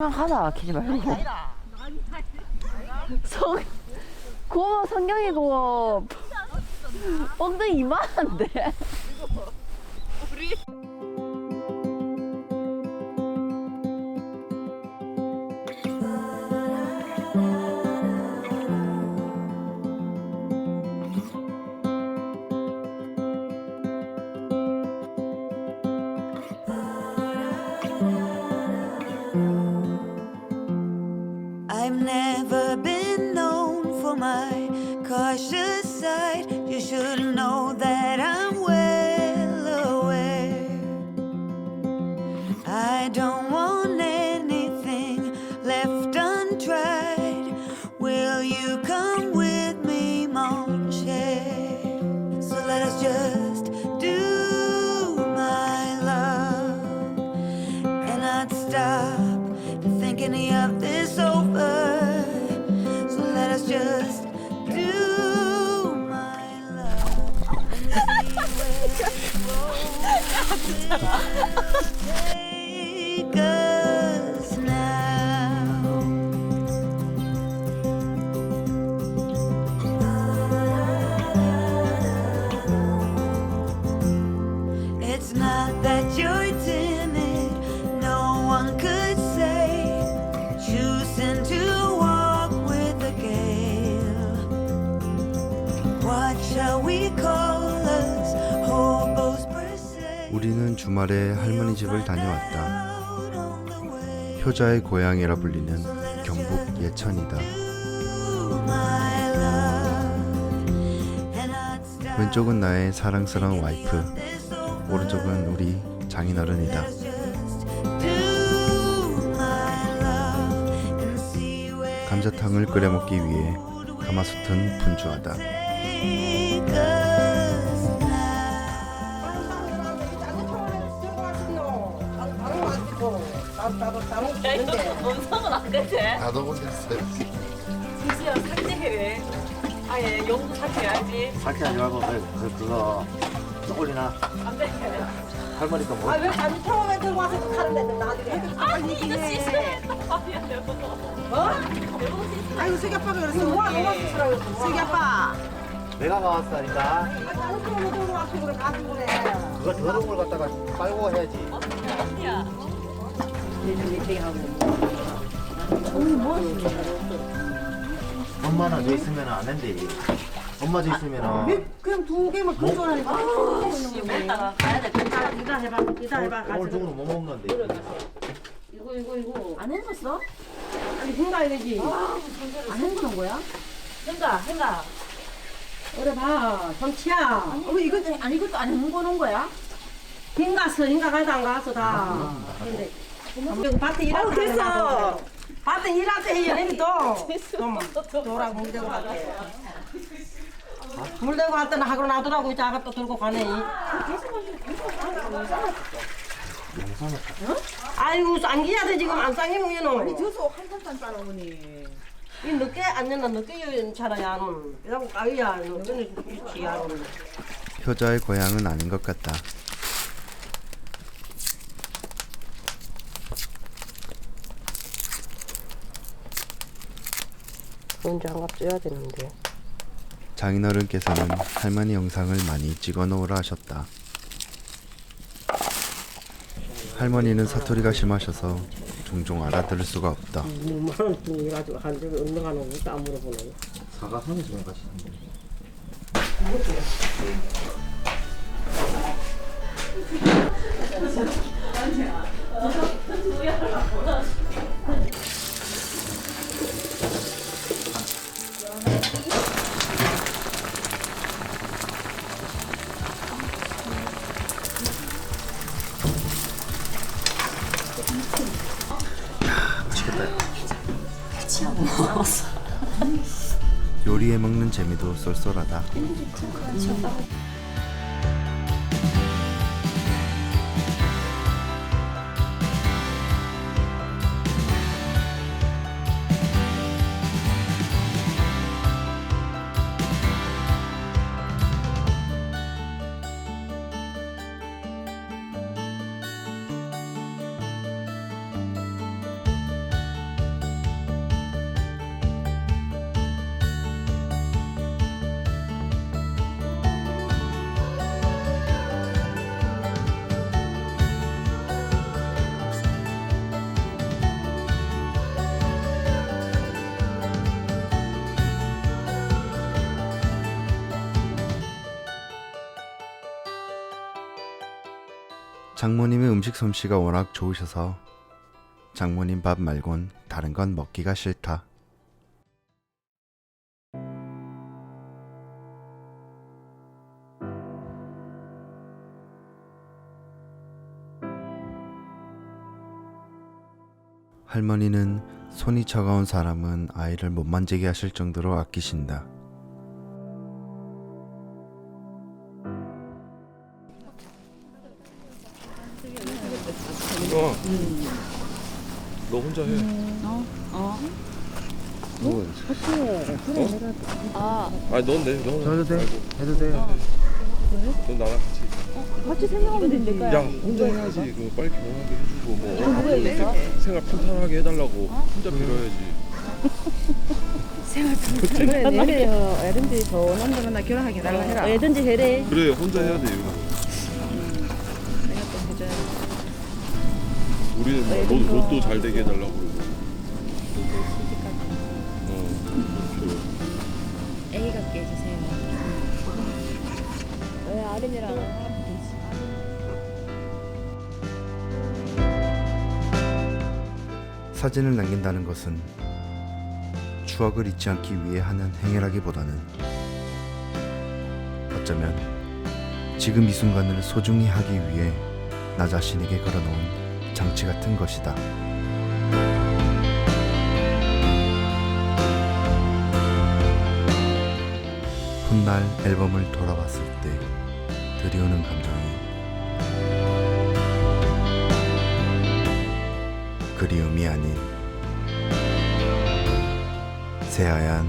그냥 하자 키지 말고. 고모 성경이고 엉덩이 이만한데. I've never been known for my cautious side. You should know that I'm well aware. I don't want anything left untried. Will you come with me, mon cher? So let us just do my love and not stop to think any of this over. So let us just do my love and see where take us now. It's not that you're timid, no one could say. Choosing to walk with the gale. What shall we call us? Hobos per se. 우리는 주말에 할머니 집을 다녀왔다. 효자의 고향이라 불리는 경북 예천이다. 왼쪽은 나의 사랑스러운 와이프, 오른쪽은 우리 장인어른이다. 감자탕을 끓여 먹기 위해 가마솥은 분주하다. 야 이거 원성은 안 되지? 다 먹었어요. 진짜 삭제해. 아예 영도 삭제해야지. 삭제하지 말고 그거 쪼글리나 안 돼. 할머니가 뭐 왜 감히 처음에 들고 와서 하는데 나한테 아니 이거 시스했다. 아니야 내가. 아이고 세기 아빠가 그랬어 뭐야 너가 쓰라고 세기 아빠 내가 가왔으니까 다른 사람이 들고 와서 그래 가지고 그래 그거 더러운 걸 갖다가 빨고 해야지. 아니야. 엄마는 저 있으면 안 된대. 엄마 저 있으면은 그냥 두 개만 근소하니까 맨날 가야 돼. 이다 해봐 이다 해봐 오늘 중으로 못 먹는데. 이거 안 했었어? 아니 생각해야지 안 해보는 거야? 생각. 그래 봐 정치야 이거 아니 이것도 안 해보는 거야? hin가서 hin가 가다 안 가서 다 근데 밭에 일하고 됐어 밭에 일할 때 해야 돼 또 돌아고 물 대고 갈게 물 대고 갈 때는 하고 놔두라고 이제 아가 또 들고 가네 아이고 쌍기야 돼 지금 안 쌍기면 얘는 아니 저서 한잔 짠 어머니 이 늦게 안 연나 늦게 연차라야 는 이러고 가위야 너는 좋지 야는 효자의 고향은 아닌 것 같다. 장갑 쪄야 되는데 장인어른께서는 할머니 영상을 많이 찍어 놓으라 하셨다. 할머니는 사투리가 심하셔서 종종 알아들을 수가 없다. 뭐만 해가지고 한 적이 없는 거 하는 것도 안 물어보네 사과 선에서 같이 산대. 요리해 먹는 재미도 쏠쏠하다. 장모님의 음식 솜씨가 워낙 좋으셔서 장모님 밥 말곤 다른 건 먹기가 싫다. 할머니는 손이 차가운 사람은 아이를 못 만지게 하실 정도로 아끼신다. 너 혼자 해. 아니 넌 내, 너 저도 돼? 말고. 해도 돼? 넌 나랑 같이. 같이 생각하면 되는데. 야 혼자 해야지. 그 빨리 결혼하게 해주고 뭐 이렇게 생활 편안하게 해달라고 혼자 빌어야지. 그래, 내래요. 애든지 좋은 남자랑 나 결혼하게 달라 해라. 애든지 해래. 그래 혼자 해야 돼 이거. 내가 또 해줘야 우리는 막 로또 잘 되게 해달라고 그러고. 애기 같게 해주세요. 왜 아름이랑 사진을 남긴다는 것은 추억을 잊지 않기 위해 하는 행위라기보다는 어쩌면 지금 이 순간을 소중히 하기 위해 나 자신에게 걸어놓은 장치 같은 것이다. 훗날 앨범을 돌아봤을 때 들이오는 감정이 그리움이 아닌 새하얀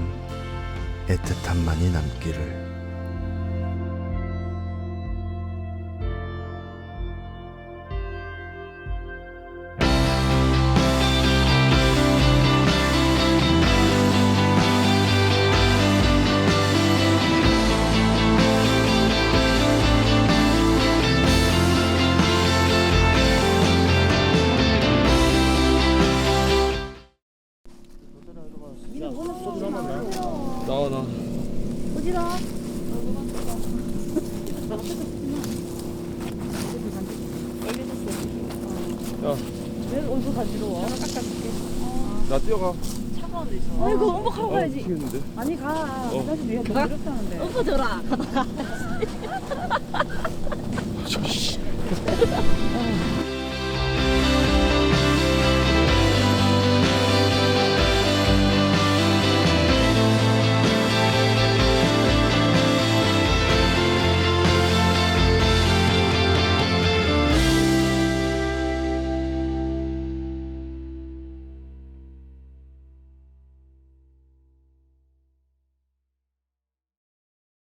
애틋함만이 남기를. 나와. 어디다? 야, 왜 얼굴 간지러워? 나 뛰어가. 아이고 엄마 가고 가야지. 미치겠는데. 아니 가. 화장실 내가 못 이렇다는데. 엎어져라.